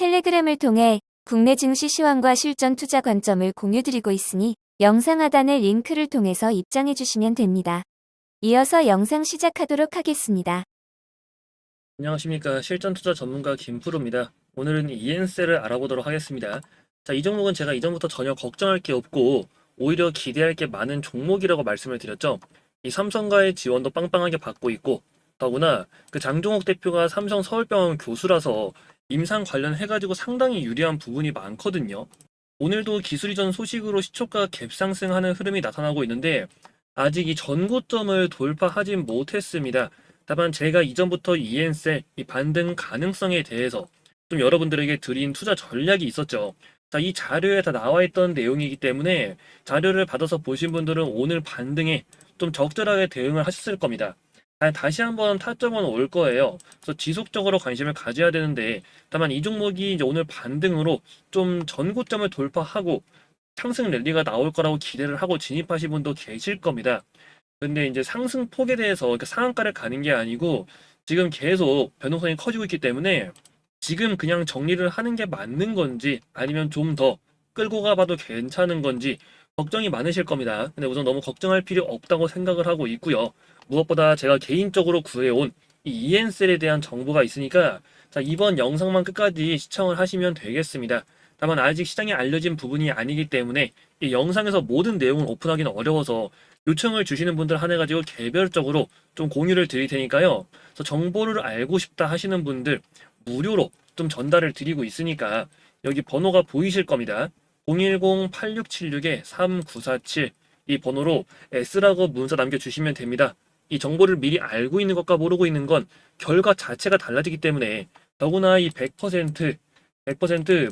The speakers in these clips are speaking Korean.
텔레그램을 통해 국내 증시 시황과 실전 투자 관점을 공유드리고 있으니 영상 하단의 링크를 통해서 입장해 주시면 됩니다. 이어서 영상 시작하도록 하겠습니다. 안녕하십니까. 실전 투자 전문가 김프로입니다. 오늘은 ENC를 알아보도록 하겠습니다. 자, 이 종목은 제가 이전부터 전혀 걱정할 게 없고 오히려 기대할 게 많은 종목이라고 말씀을 드렸죠. 이 삼성과의 지원도 빵빵하게 받고 있고, 더구나 그 장종욱 대표가 삼성 서울병원 교수라서 임상 관련해가지고 상당히 유리한 부분이 많거든요. 오늘도 기술 이전 소식으로 시초가 갭상승하는 흐름이 나타나고 있는데 아직 이 전고점을 돌파하진 못했습니다. 다만 제가 이전부터 ENC 이 반등 가능성에 대해서 좀 여러분들에게 드린 투자 전략이 있었죠. 자, 이 자료에 다 나와 있던 내용이기 때문에 자료를 받아서 보신 분들은 오늘 반등에 좀 적절하게 대응을 하셨을 겁니다. 다시 한번 타점은 올 거예요. 그래서 지속적으로 관심을 가져야 되는데, 다만 이 종목이 이제 오늘 반등으로 좀 전고점을 돌파하고 상승 랠리가 나올 거라고 기대를 하고 진입하신 분도 계실 겁니다. 근데 이제 상승폭에 대해서 그러니까 상한가를 가는 게 아니고 지금 계속 변동성이 커지고 있기 때문에 지금 그냥 정리를 하는 게 맞는 건지 아니면 좀 더 끌고 가봐도 괜찮은 건지 걱정이 많으실 겁니다. 근데 우선 너무 걱정할 필요 없다고 생각을 하고 있고요. 무엇보다 제가 개인적으로 구해온 이 ENC에 대한 정보가 있으니까 자, 이번 영상만 끝까지 시청을 하시면 되겠습니다. 다만 아직 시장에 알려진 부분이 아니기 때문에 이 영상에서 모든 내용을 오픈하기는 어려워서 요청을 주시는 분들 한해가지고 개별적으로 좀 공유를 드릴 테니까요. 그래서 정보를 알고 싶다 하시는 분들 무료로 좀 전달을 드리고 있으니까 여기 번호가 보이실 겁니다. 010-8676-3947 이 번호로 S라고 문자 남겨주시면 됩니다. 이 정보를 미리 알고 있는 것과 모르고 있는 건 결과 자체가 달라지기 때문에 더구나 이 100%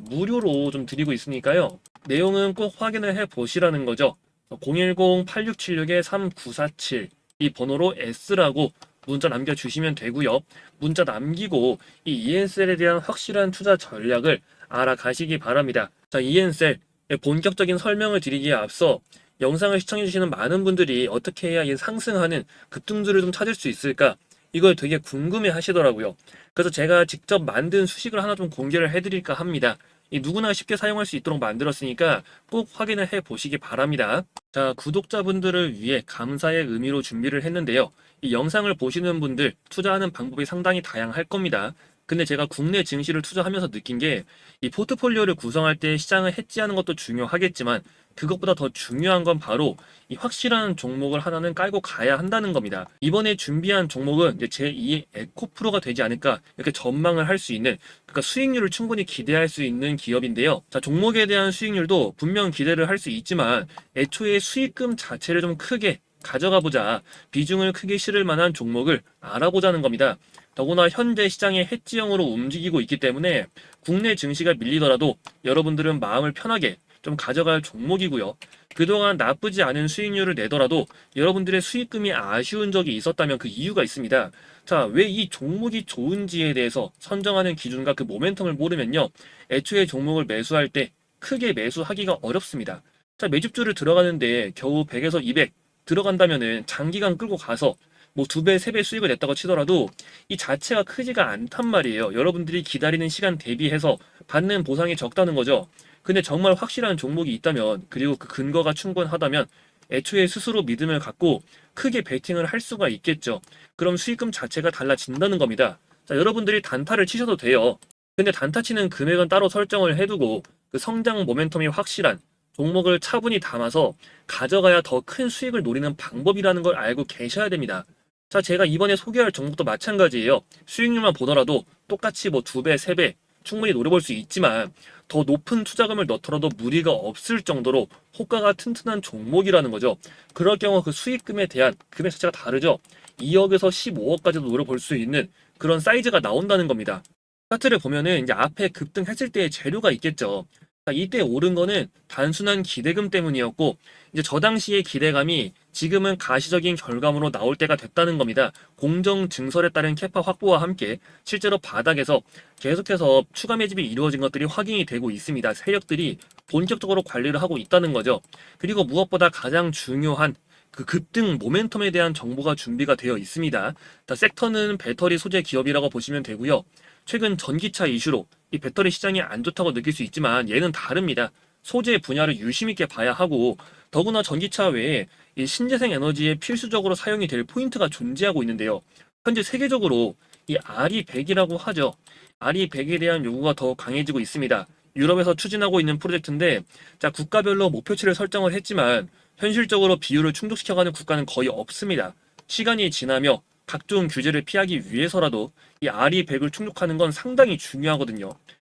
무료로 좀 드리고 있으니까요. 내용은 꼭 확인을 해 보시라는 거죠. 010-8676-3947 이 번호로 S라고 문자 남겨주시면 되고요. 문자 남기고 이 ENC에 대한 확실한 투자 전략을 알아가시기 바랍니다. 자, ENC의 본격적인 설명을 드리기에 앞서 영상을 시청해주시는 많은 분들이 어떻게 해야 이 상승하는 급등주를 좀 찾을 수 있을까? 이걸 되게 궁금해 하시더라고요. 그래서 제가 직접 만든 수식을 하나 좀 공개를 해드릴까 합니다. 이 누구나 쉽게 사용할 수 있도록 만들었으니까 꼭 확인을 해 보시기 바랍니다. 자, 구독자분들을 위해 감사의 의미로 준비를 했는데요. 이 영상을 보시는 분들 투자하는 방법이 상당히 다양할 겁니다. 근데 제가 국내 증시를 투자하면서 느낀 게 이 포트폴리오를 구성할 때 시장을 해지하는 것도 중요하겠지만 그것보다 더 중요한 건 바로 이 확실한 종목을 하나는 깔고 가야 한다는 겁니다. 이번에 준비한 종목은 이제 제2의 에코프로가 되지 않을까 이렇게 전망을 할 수 있는, 그러니까 수익률을 충분히 기대할 수 있는 기업인데요. 자, 종목에 대한 수익률도 분명 기대를 할 수 있지만 애초에 수익금 자체를 좀 크게 가져가 보자, 비중을 크게 실을 만한 종목을 알아보자는 겁니다. 더구나 현재 시장의 해지형으로 움직이고 있기 때문에 국내 증시가 밀리더라도 여러분들은 마음을 편하게 좀 가져갈 종목이고요. 그동안 나쁘지 않은 수익률을 내더라도 여러분들의 수익금이 아쉬운 적이 있었다면 그 이유가 있습니다. 자, 왜 이 종목이 좋은지에 대해서 선정하는 기준과 그 모멘텀을 모르면요, 애초에 종목을 매수할 때 크게 매수하기가 어렵습니다. 자, 매집주를 들어가는데 겨우 100에서 200 들어간다면은 장기간 끌고 가서 뭐 2배, 3배 수익을 냈다고 치더라도 이 자체가 크지가 않단 말이에요. 여러분들이 기다리는 시간 대비해서 받는 보상이 적다는 거죠. 근데 정말 확실한 종목이 있다면, 그리고 그 근거가 충분하다면 애초에 스스로 믿음을 갖고 크게 베팅을 할 수가 있겠죠. 그럼 수익금 자체가 달라진다는 겁니다. 자, 여러분들이 단타를 치셔도 돼요. 근데 단타 치는 금액은 따로 설정을 해두고 그 성장 모멘텀이 확실한 종목을 차분히 담아서 가져가야 더 큰 수익을 노리는 방법이라는 걸 알고 계셔야 됩니다. 자, 제가 이번에 소개할 종목도 마찬가지예요. 수익률만 보더라도 똑같이 뭐 2배, 3배 충분히 노려볼 수 있지만 더 높은 투자금을 넣더라도 무리가 없을 정도로 호가가 튼튼한 종목이라는 거죠. 그럴 경우 그 수익금에 대한 금액 자체가 다르죠. 2억에서 15억까지도 노려볼 수 있는 그런 사이즈가 나온다는 겁니다. 차트를 보면은 이제 앞에 급등했을 때의 재료가 있겠죠. 자, 이때 오른 거는 단순한 기대금 때문이었고 이제 저 당시의 기대감이 지금은 가시적인 결과물로 나올 때가 됐다는 겁니다. 공정 증설에 따른 캐파 확보와 함께 실제로 바닥에서 계속해서 추가 매집이 이루어진 것들이 확인이 되고 있습니다. 세력들이 본격적으로 관리를 하고 있다는 거죠. 그리고 무엇보다 가장 중요한 그 급등 모멘텀에 대한 정보가 준비가 되어 있습니다. 자, 섹터는 배터리 소재 기업이라고 보시면 되고요. 최근 전기차 이슈로 이 배터리 시장이 안 좋다고 느낄 수 있지만 얘는 다릅니다. 소재 분야를 유심 있게 봐야 하고 더구나 전기차 외에 이 신재생 에너지에 필수적으로 사용이 될 포인트가 존재하고 있는데요. 현재 세계적으로 이 RE100이라고 하죠. RE100에 대한 요구가 더 강해지고 있습니다. 유럽에서 추진하고 있는 프로젝트인데 자, 국가별로 목표치를 설정을 했지만 현실적으로 비율을 충족시켜가는 국가는 거의 없습니다. 시간이 지나며 각종 규제를 피하기 위해서라도 이 RE100을 충족하는 건 상당히 중요하거든요.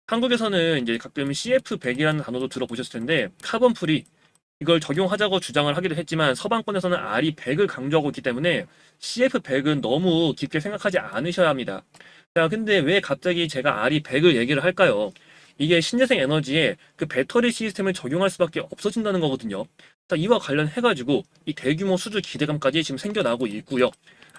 한국에서는 이제 가끔 CF100이라는 단어도 들어보셨을 텐데 카본 프리 이걸 적용하자고 주장을 하기도 했지만 서방권에서는 RE100을 강조하고 있기 때문에 CF100은 너무 깊게 생각하지 않으셔야 합니다. 자, 근데 왜 갑자기 제가 RE100을 얘기를 할까요? 이게 신재생 에너지에 그 배터리 시스템을 적용할 수밖에 없어진다는 거거든요. 자, 이와 관련해가지고 이 대규모 수주 기대감까지 지금 생겨나고 있고요.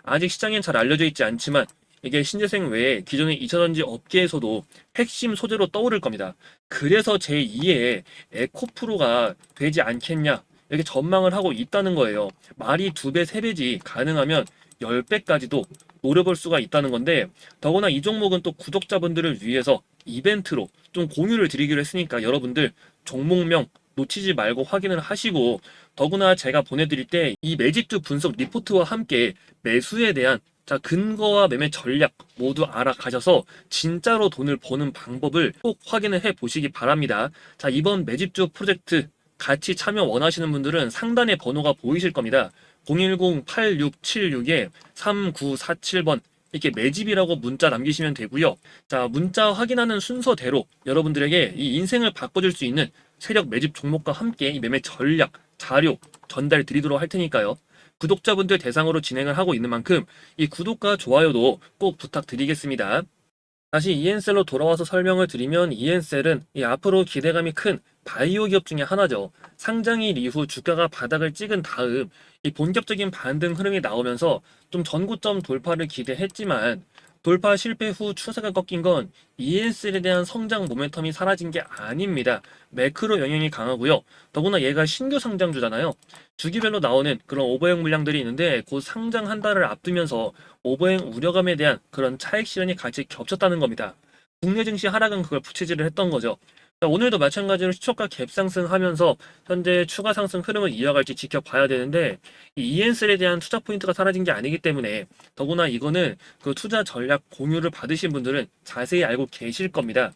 아직 시장엔 잘 알려져 있지 않지만 이게 신재생 외에 기존의 2차전지 업계에서도 핵심 소재로 떠오를 겁니다. 그래서 제2의 에코프로가 되지 않겠냐 이렇게 전망을 하고 있다는 거예요. 말이 2배, 3배지 가능하면 10배까지도 노려볼 수가 있다는 건데 더구나 이 종목은 또 구독자분들을 위해서 이벤트로 좀 공유를 드리기로 했으니까 여러분들 종목명 놓치지 말고 확인을 하시고 더구나 제가 보내드릴 때 이 매집주 분석 리포트와 함께 매수에 대한 자, 근거와 매매 전략 모두 알아가셔서 진짜로 돈을 버는 방법을 꼭 확인을 해 보시기 바랍니다. 자, 이번 매집주 프로젝트 같이 참여 원하시는 분들은 상단에 번호가 보이실 겁니다. 010-8676-3947번 이렇게 매집이라고 문자 남기시면 되고요. 자, 문자 확인하는 순서대로 여러분들에게 이 인생을 바꿔줄 수 있는 세력 매집 종목과 함께 이 매매 전략, 자료 전달 드리도록 할 테니까요. 구독자분들 대상으로 진행을 하고 있는 만큼 이 구독과 좋아요도 꼭 부탁드리겠습니다. 다시 이엔셀로 돌아와서 설명을 드리면 이엔셀은 이 앞으로 기대감이 큰 바이오 기업 중에 하나죠. 상장일 이후 주가가 바닥을 찍은 다음 이 본격적인 반등 흐름이 나오면서 좀 전고점 돌파를 기대했지만 돌파 실패 후 추세가 꺾인 건 ENC에 대한 성장 모멘텀이 사라진 게 아닙니다. 매크로 영향이 강하고요. 더구나 얘가 신규 상장주잖아요. 주기별로 나오는 그런 오버행 물량들이 있는데 곧 상장 한 달을 앞두면서 오버행 우려감에 대한 그런 차익 실현이 같이 겹쳤다는 겁니다. 국내 증시 하락은 그걸 부채질을 했던 거죠. 자, 오늘도 마찬가지로 시초가 갭 상승하면서 현재 추가 상승 흐름을 이어갈지 지켜봐야 되는데 이 ENC에 대한 투자 포인트가 사라진 게 아니기 때문에 더구나 이거는 그 투자 전략 공유를 받으신 분들은 자세히 알고 계실 겁니다.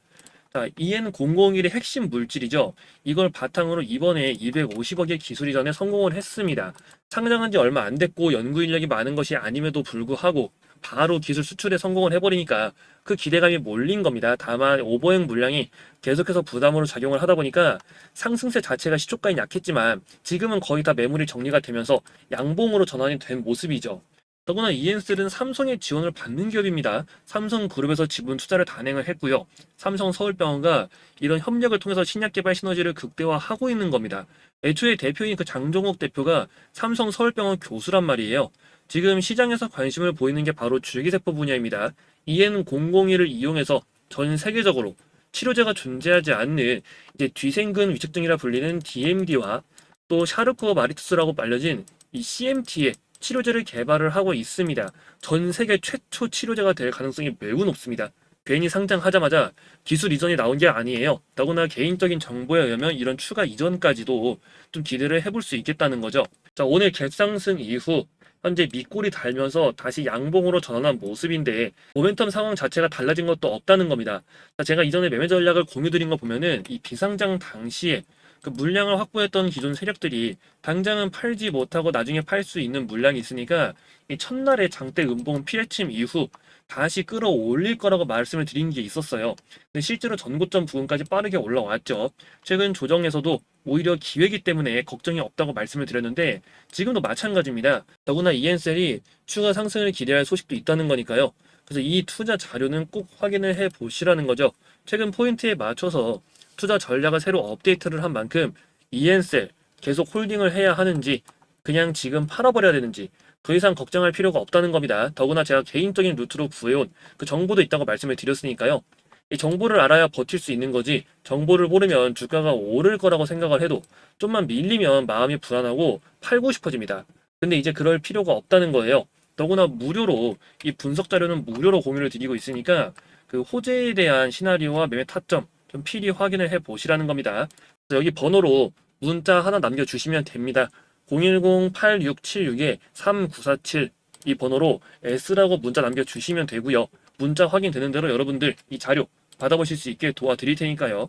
자, EN001의 핵심 물질이죠. 이걸 바탕으로 이번에 250억의 기술 이전에 성공을 했습니다. 상장한 지 얼마 안 됐고 연구 인력이 많은 것이 아님에도 불구하고 바로 기술 수출에 성공을 해버리니까 그 기대감이 몰린 겁니다. 다만 오버행 물량이 계속해서 부담으로 작용을 하다 보니까 상승세 자체가 시초가엔 약했지만 지금은 거의 다 매물이 정리가 되면서 양봉으로 전환이 된 모습이죠. 더구나 이엔셀은 삼성의 지원을 받는 기업입니다. 삼성그룹에서 지분 투자를 단행을 했고요. 삼성서울병원과 이런 협력을 통해서 신약 개발 시너지를 극대화하고 있는 겁니다. 애초에 대표인 그 장종욱 대표가 삼성서울병원 교수란 말이에요. 지금 시장에서 관심을 보이는 게 바로 줄기세포 분야입니다. EN001을 이용해서 전 세계적으로 치료제가 존재하지 않는 이제 뒤생근 위축증이라 불리는 DMD와 또 샤르코어 마리투스라고 알려진 이 CMT의 치료제를 개발을 하고 있습니다. 전 세계 최초 치료제가 될 가능성이 매우 높습니다. 괜히 상장하자마자 기술 이전이 나온 게 아니에요. 더구나 개인적인 정보에 의하면 이런 추가 이전까지도 좀 기대를 해볼 수 있겠다는 거죠. 자, 오늘 갭상승 이후 현재 밑골이 달면서 다시 양봉으로 전환한 모습인데 모멘텀 상황 자체가 달라진 것도 없다는 겁니다. 자, 제가 이전에 매매 전략을 공유드린 거 보면은 이 비상장 당시에 그 물량을 확보했던 기존 세력들이 당장은 팔지 못하고 나중에 팔 수 있는 물량이 있으니까 이 첫날의 장대 음봉 피레침 이후 다시 끌어올릴 거라고 말씀을 드린 게 있었어요. 근데 실제로 전고점 부근까지 빠르게 올라왔죠. 최근 조정에서도 오히려 기회이기 때문에 걱정이 없다고 말씀을 드렸는데 지금도 마찬가지입니다. 더구나 이엔셀이 추가 상승을 기대할 소식도 있다는 거니까요. 그래서 이 투자 자료는 꼭 확인을 해 보시라는 거죠. 최근 포인트에 맞춰서 투자 전략을 새로 업데이트를 한 만큼 이엔셀 계속 홀딩을 해야 하는지 그냥 지금 팔아버려야 되는지 더 이상 걱정할 필요가 없다는 겁니다. 더구나 제가 개인적인 루트로 구해온 그 정보도 있다고 말씀을 드렸으니까요. 이 정보를 알아야 버틸 수 있는 거지 정보를 모르면 주가가 오를 거라고 생각을 해도 좀만 밀리면 마음이 불안하고 팔고 싶어집니다. 근데 이제 그럴 필요가 없다는 거예요. 더구나 무료로 이 분석 자료는 무료로 공유를 드리고 있으니까 그 호재에 대한 시나리오와 매매 타점 좀 필히 확인을 해 보시라는 겁니다. 그래서 여기 번호로 문자 하나 남겨주시면 됩니다. 010-8676-3947 이 번호로 S라고 문자 남겨주시면 되고요. 문자 확인되는 대로 여러분들 이 자료 받아보실 수 있게 도와드릴 테니까요.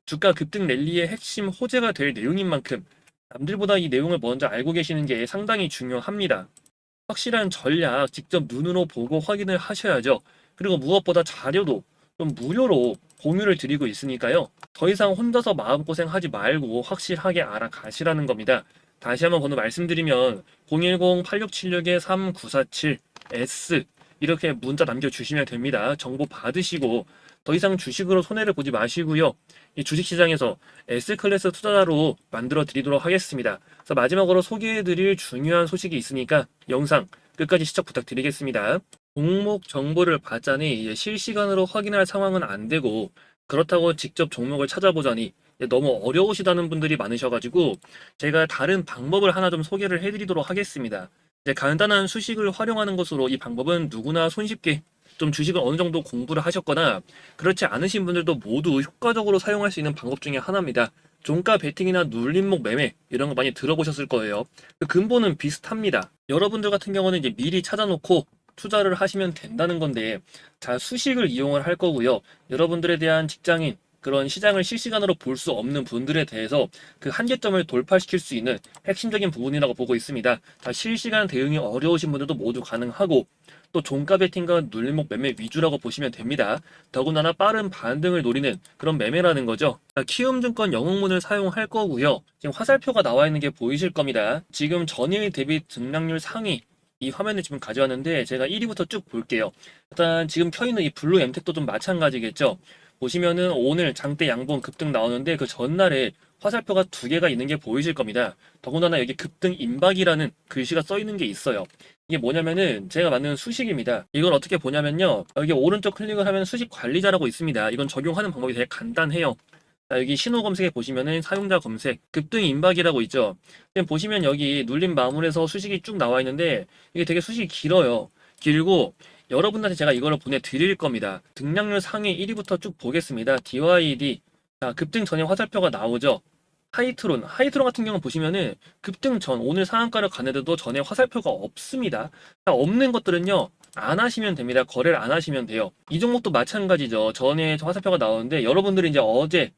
주가 급등 랠리의 핵심 호재가 될 내용인 만큼 남들보다 이 내용을 먼저 알고 계시는 게 상당히 중요합니다. 확실한 전략 직접 눈으로 보고 확인을 하셔야죠. 그리고 무엇보다 자료도 좀 무료로 공유를 드리고 있으니까요. 더 이상 혼자서 마음고생하지 말고 확실하게 알아가시라는 겁니다. 다시 한번 번호 말씀드리면 010-8676-3947S 이렇게 문자 남겨주시면 됩니다. 정보 받으시고 더 이상 주식으로 손해를 보지 마시고요. 이 주식시장에서 S클래스 투자자로 만들어 드리도록 하겠습니다. 그래서 마지막으로 소개해 드릴 중요한 소식이 있으니까 영상 끝까지 시청 부탁드리겠습니다. 종목 정보를 받자니 이제 실시간으로 확인할 상황은 안 되고 그렇다고 직접 종목을 찾아보자니 너무 어려우시다는 분들이 많으셔가지고 제가 다른 방법을 하나 좀 소개를 해드리도록 하겠습니다. 이제 간단한 수식을 활용하는 것으로 이 방법은 누구나 손쉽게 좀 주식을 어느 정도 공부를 하셨거나 그렇지 않으신 분들도 모두 효과적으로 사용할 수 있는 방법 중에 하나입니다. 종가 베팅이나 눌림목 매매 이런 거 많이 들어보셨을 거예요. 그 근본은 비슷합니다. 여러분들 같은 경우는 이제 미리 찾아놓고 투자를 하시면 된다는 건데 자 수식을 이용을 할 거고요. 여러분들에 대한 직장인 그런 시장을 실시간으로 볼 수 없는 분들에 대해서 그 한계점을 돌파시킬 수 있는 핵심적인 부분이라고 보고 있습니다. 자 실시간 대응이 어려우신 분들도 모두 가능하고 또 종가 베팅과 눌림목 매매 위주라고 보시면 됩니다. 더군다나 빠른 반등을 노리는 그런 매매라는 거죠. 자, 키움증권 영웅문을 사용할 거고요. 지금 화살표가 나와 있는 게 보이실 겁니다. 지금 전일 대비 등락률 상위 이 화면을 지금 가져왔는데 제가 1위부터 쭉 볼게요. 일단 지금 켜있는 이 블루 엠텍도 좀 마찬가지겠죠. 보시면은 오늘 장대 양봉 급등 나오는데 그 전날에 화살표가 두 개가 있는 게 보이실 겁니다. 더군다나 여기 급등 임박이라는 글씨가 써 있는 게 있어요. 이게 뭐냐면은 제가 만든 수식입니다. 이걸 어떻게 보냐면요. 여기 오른쪽 클릭을 하면 수식 관리자라고 있습니다. 이건 적용하는 방법이 되게 간단해요. 자, 여기 신호 검색에 보시면은 사용자 검색, 급등 임박이라고 있죠. 지금 보시면 여기 눌림 마물에서 수식이 쭉 나와 있는데 이게 되게 수식이 길어요. 길고 여러분한테 제가 이거를 보내드릴 겁니다. 등락률 상위 1위부터 쭉 보겠습니다. DYD. 자, 급등 전에 화살표가 나오죠. 하이트론 같은 경우 보시면은 급등 전 오늘 상한가를 가는데도 전에 화살표가 없습니다. 자, 없는 것들은요. 안 하시면 됩니다. 거래를 안 하시면 돼요. 이 종목도 마찬가지죠. 전에 화살표가 나오는데 여러분들이 이제 어제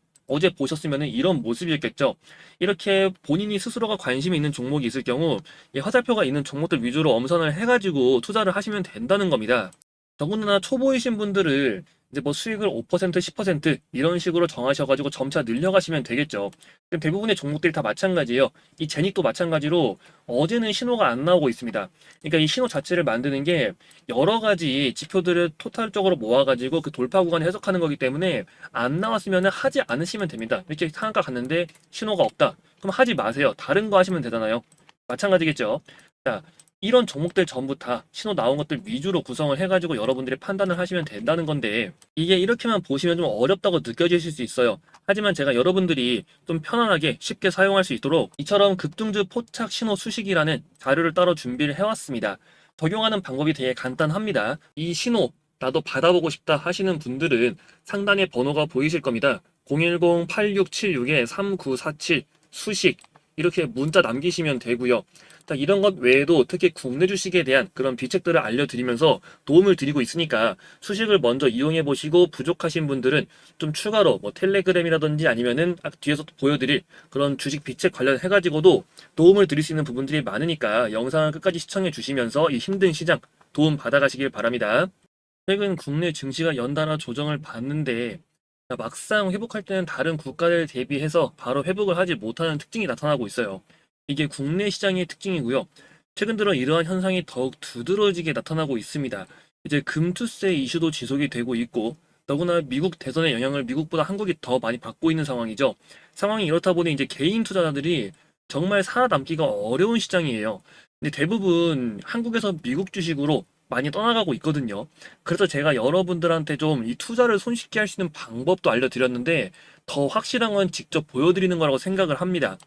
보셨으면 이런 모습이었겠죠. 이렇게 본인이 스스로가 관심이 있는 종목이 있을 경우 이 화살표가 있는 종목들 위주로 엄선을 해가지고 투자를 하시면 된다는 겁니다. 더군다나 초보이신 분들을 이제 뭐 수익을 5%, 10% 이런 식으로 정하셔가지고 점차 늘려가시면 되겠죠. 그럼 대부분의 종목들이 다 마찬가지예요. 이 제닉도 마찬가지로 어제는 신호가 안 나오고 있습니다. 그러니까 이 신호 자체를 만드는 게 여러 가지 지표들을 토탈적으로 모아가지고 그 돌파 구간을 해석하는 거기 때문에 안 나왔으면 하지 않으시면 됩니다. 이렇게 상한가 갔는데 신호가 없다. 그럼 하지 마세요. 다른 거 하시면 되잖아요. 마찬가지겠죠. 자, 이런 종목들 전부 다 신호 나온 것들 위주로 구성을 해가지고 여러분들이 판단을 하시면 된다는 건데 이게 이렇게만 보시면 좀 어렵다고 느껴지실 수 있어요. 하지만 제가 여러분들이 좀 편안하게 쉽게 사용할 수 있도록 이처럼 급등주 포착 신호 수식이라는 자료를 따로 준비를 해왔습니다. 적용하는 방법이 되게 간단합니다. 이 신호 나도 받아보고 싶다 하시는 분들은 상단에 번호가 보이실 겁니다. 010-8676-3947 수식 이렇게 문자 남기시면 되고요. 자, 이런 것 외에도 특히 국내 주식에 대한 그런 비책들을 알려드리면서 도움을 드리고 있으니까 수식을 먼저 이용해 보시고 부족하신 분들은 좀 추가로 뭐 텔레그램이라든지 아니면은 뒤에서 보여드릴 그런 주식 비책 관련해가지고도 도움을 드릴 수 있는 부분들이 많으니까 영상을 끝까지 시청해 주시면서 이 힘든 시장 도움 받아가시길 바랍니다. 최근 국내 증시가 연달아 조정을 받는데 막상 회복할 때는 다른 국가들 대비해서 바로 회복을 하지 못하는 특징이 나타나고 있어요. 이게 국내 시장의 특징이고요. 최근 들어 이러한 현상이 더욱 두드러지게 나타나고 있습니다. 이제 금투세 이슈도 지속이 되고 있고 더구나 미국 대선의 영향을 미국보다 한국이 더 많이 받고 있는 상황이죠. 상황이 이렇다 보니 이제 개인 투자자들이 정말 살아남기가 어려운 시장이에요. 근데 대부분 한국에서 미국 주식으로 많이 떠나가고 있거든요. 그래서 제가 여러분들한테 좀 이 투자를 손쉽게 할 수 있는 방법도 알려드렸는데 더 확실한 건 직접 보여드리는 거라고 생각을 합니다.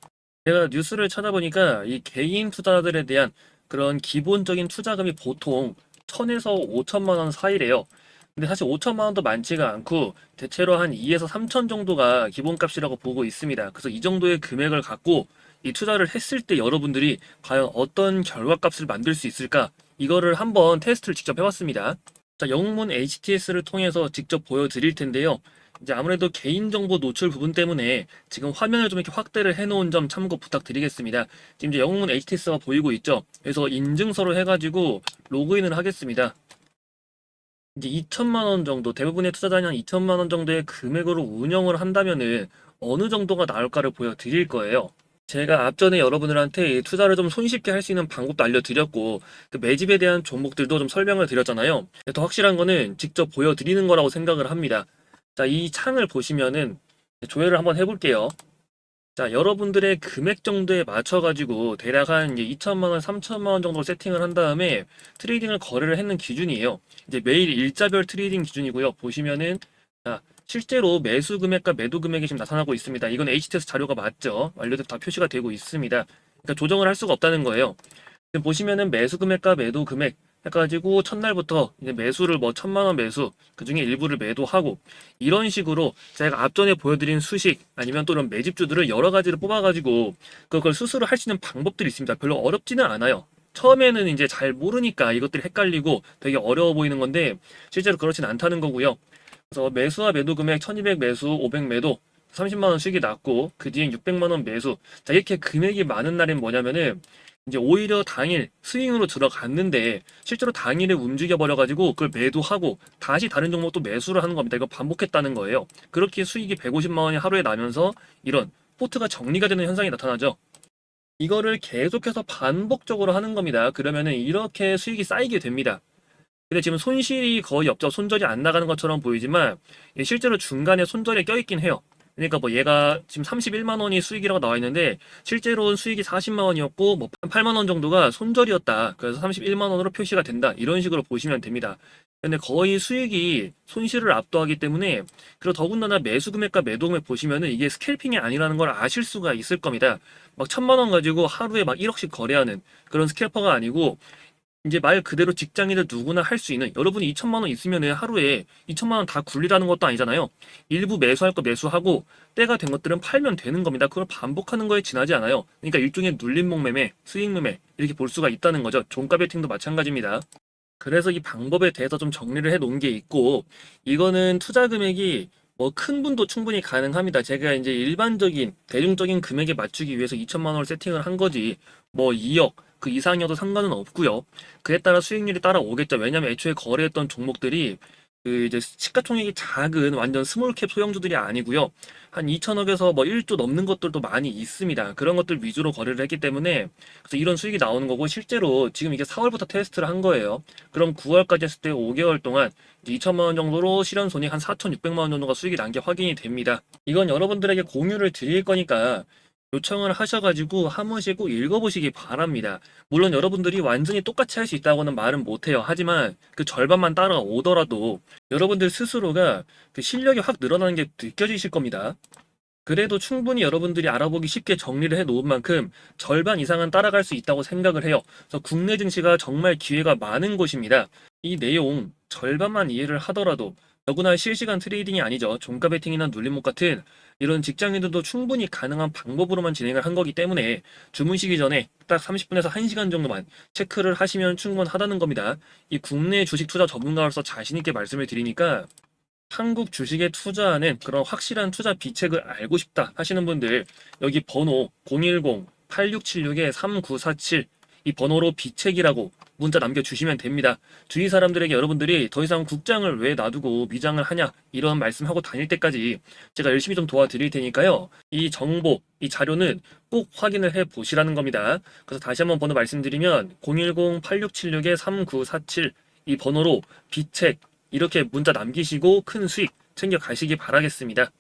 제가 뉴스를 찾아보니까 이 개인 투자들에 대한 그런 기본적인 투자금이 보통 1,000에서 5천만 원 사이래요. 근데 사실 5천만 원도 많지가 않고 대체로 한 2에서 3천 정도가 기본값이라고 보고 있습니다. 그래서 이 정도의 금액을 갖고 이 투자를 했을 때 여러분들이 과연 어떤 결과값을 만들 수 있을까? 이거를 한번 테스트를 직접 해봤습니다. 자, 영문 HTS를 통해서 직접 보여드릴 텐데요. 이제 아무래도 개인정보 노출 부분 때문에 지금 화면을 좀 이렇게 확대를 해놓은 점 참고 부탁드리겠습니다. 지금 이제 영문 HTS가 보이고 있죠. 그래서 인증서로 해가지고 로그인을 하겠습니다. 이제 2천만 원 정도, 대부분의 투자자는 2천만 원 정도의 금액으로 운영을 한다면은 어느 정도가 나올까를 보여드릴 거예요. 제가 앞전에 여러분들한테 이 투자를 좀 손쉽게 할 수 있는 방법도 알려드렸고, 그 매집에 대한 종목들도 좀 설명을 드렸잖아요. 더 확실한 거는 직접 보여드리는 거라고 생각을 합니다. 자, 이 창을 보시면은 조회를 한번 해볼게요. 자, 여러분들의 금액 정도에 맞춰가지고 대략 한 이제 2천만 원, 3천만 원 정도 세팅을 한 다음에 트레이딩을 거래를 했는 기준이에요. 이제 매일 일자별 트레이딩 기준이고요. 보시면은 자, 실제로 매수 금액과 매도 금액이 지금 나타나고 있습니다. 이건 HTS 자료가 맞죠? 완료돼서 다 표시가 되고 있습니다. 그러니까 조정을 할 수가 없다는 거예요. 지금 보시면은 매수 금액과 매도 금액 해가지고 첫날부터 이제 매수를 뭐 1,000만 원 매수, 그 중에 일부를 매도하고 이런 식으로 제가 앞전에 보여드린 수식 아니면 또 이런 매집주들을 여러 가지를 뽑아가지고 그걸 스스로 할 수 있는 방법들이 있습니다. 별로 어렵지는 않아요. 처음에는 이제 잘 모르니까 이것들이 헷갈리고 되게 어려워 보이는 건데 실제로 그렇진 않다는 거고요. 그래서 매수와 매도 금액 1200 매수, 500 매도 30만 원 수익이 났고 그 뒤엔 600만 원 매수. 자, 이렇게 금액이 많은 날엔 뭐냐면은 이제 오히려 당일 스윙으로 들어갔는데 실제로 당일에 움직여 버려가지고 그걸 매도하고 다시 다른 종목 또 매수를 하는 겁니다. 이거 반복했다는 거예요. 그렇게 수익이 150만 원이 하루에 나면서 이런 포트가 정리가 되는 현상이 나타나죠. 이거를 계속해서 반복적으로 하는 겁니다. 그러면은 이렇게 수익이 쌓이게 됩니다. 근데 지금 손실이 거의 없죠. 손절이 안 나가는 것처럼 보이지만 실제로 중간에 손절이 껴있긴 해요. 그러니까 뭐 얘가 지금 31만 원이 수익이라고 나와 있는데 실제로는 수익이 40만 원이었고 뭐 8만 원 정도가 손절이었다. 그래서 31만 원으로 표시가 된다. 이런 식으로 보시면 됩니다. 근데 거의 수익이 손실을 압도하기 때문에 그리고 더군다나 매수 금액과 매도 금액 보시면은 이게 스캘핑이 아니라는 걸 아실 수가 있을 겁니다. 막 1,000만 원 가지고 하루에 막 1억씩 거래하는 그런 스캘퍼가 아니고 이제 말 그대로 직장인들 누구나 할 수 있는 여러분이 2천만 원 있으면은 하루에 2천만 원 다 굴리라는 것도 아니잖아요. 일부 매수할 거 매수하고 때가 된 것들은 팔면 되는 겁니다. 그걸 반복하는 거에 지나지 않아요. 그러니까 일종의 눌림목 매매, 수익 매매 이렇게 볼 수가 있다는 거죠. 종가 베팅도 마찬가지입니다. 그래서 이 방법에 대해서 좀 정리를 해 놓은 게 있고 이거는 투자 금액이 뭐 큰 분도 충분히 가능합니다. 제가 이제 일반적인 대중적인 금액에 맞추기 위해서 2천만 원을 세팅을 한 거지 뭐 2억 그 이상이어도 상관은 없고요. 그에 따라 수익률이 따라오겠죠. 왜냐면 애초에 거래했던 종목들이 그 이제 시가총액이 작은 완전 스몰캡 소형주들이 아니고요. 한 2천억에서 뭐 1조 넘는 것들도 많이 있습니다. 그런 것들 위주로 거래를 했기 때문에 그래서 이런 수익이 나오는 거고 실제로 지금 이게 4월부터 테스트를 한 거예요. 그럼 9월까지 했을 때 5개월 동안 2천만 원 정도로 실현 손익 한 4,600만 원 정도가 수익이 난 게 확인이 됩니다. 이건 여러분들에게 공유를 드릴 거니까 요청을 하셔가지고 한 번씩 꼭 읽어보시기 바랍니다. 물론 여러분들이 완전히 똑같이 할 수 있다고는 말은 못해요. 하지만 그 절반만 따라오더라도 여러분들 스스로가 그 실력이 확 늘어나는 게 느껴지실 겁니다. 그래도 충분히 여러분들이 알아보기 쉽게 정리를 해 놓은 만큼 절반 이상은 따라갈 수 있다고 생각을 해요. 그래서 국내 증시가 정말 기회가 많은 곳입니다. 이 내용 절반만 이해를 하더라도 더구나 실시간 트레이딩이 아니죠. 종가 베팅이나 눌림목 같은 이런 직장인들도 충분히 가능한 방법으로만 진행을 한 거기 때문에 주무시기 전에 딱 30분에서 1시간 정도만 체크를 하시면 충분하다는 겁니다. 이 국내 주식 투자 전문가로서 자신 있게 말씀을 드리니까 한국 주식에 투자하는 그런 확실한 투자 비책을 알고 싶다 하시는 분들 여기 번호 010-8676-3947 이 번호로 비책이라고 문자 남겨주시면 됩니다. 주위 사람들에게 여러분들이 더 이상 국장을 왜 놔두고 미장을 하냐 이런 말씀하고 다닐 때까지 제가 열심히 좀 도와드릴 테니까요. 이 정보, 이 자료는 꼭 확인을 해 보시라는 겁니다. 그래서 다시 한번 번호 말씀드리면 010-8676-3947 이 번호로 비책 이렇게 문자 남기시고 큰 수익 챙겨 가시기 바라겠습니다.